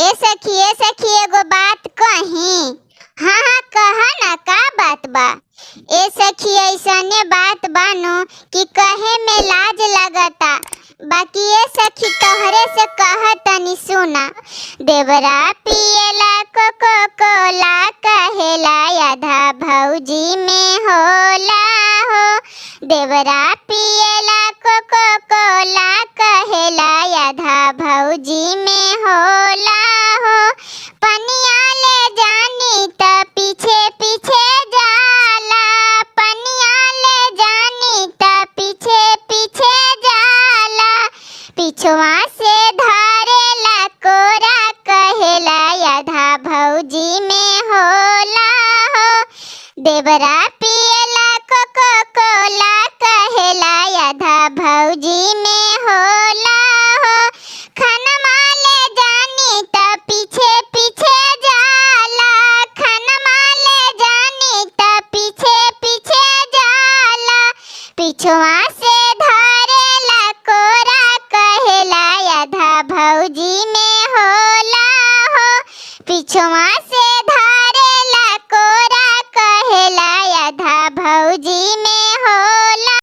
ए सखी एगो बात कही। हाँ हाँ कहा ना, का बात बा। ए सखी ऐसने बात बानो कि कहे में लाज लगता, बाकी ए सखी तोहरे से कह तनी सुना। देवरा पियला कोको कोला कहेला आधा भौजी में होला हो। देवरा पियला कोको कोला कहेला आधा भौजी में होला हो। पनिया ले जानी त पीछे पीछे जाला, पनिया ले जानी त पीछे पीछे जाला। पिछवा से धरेला कोरा कहेला आधा भौजी में होला हो। देवरा पियला कोको कोला कहेला आधा भौजी में होला हो। खानमा ले जानी त पीछे पीछे जाला, खानमा ले जानी त पीछे पीछे जाला। पिछवा से धरेला कोरा कहेला आधा भौजी में होला हो। पिछवा से धरेला कोरा कहेला आधा भौजी में होला।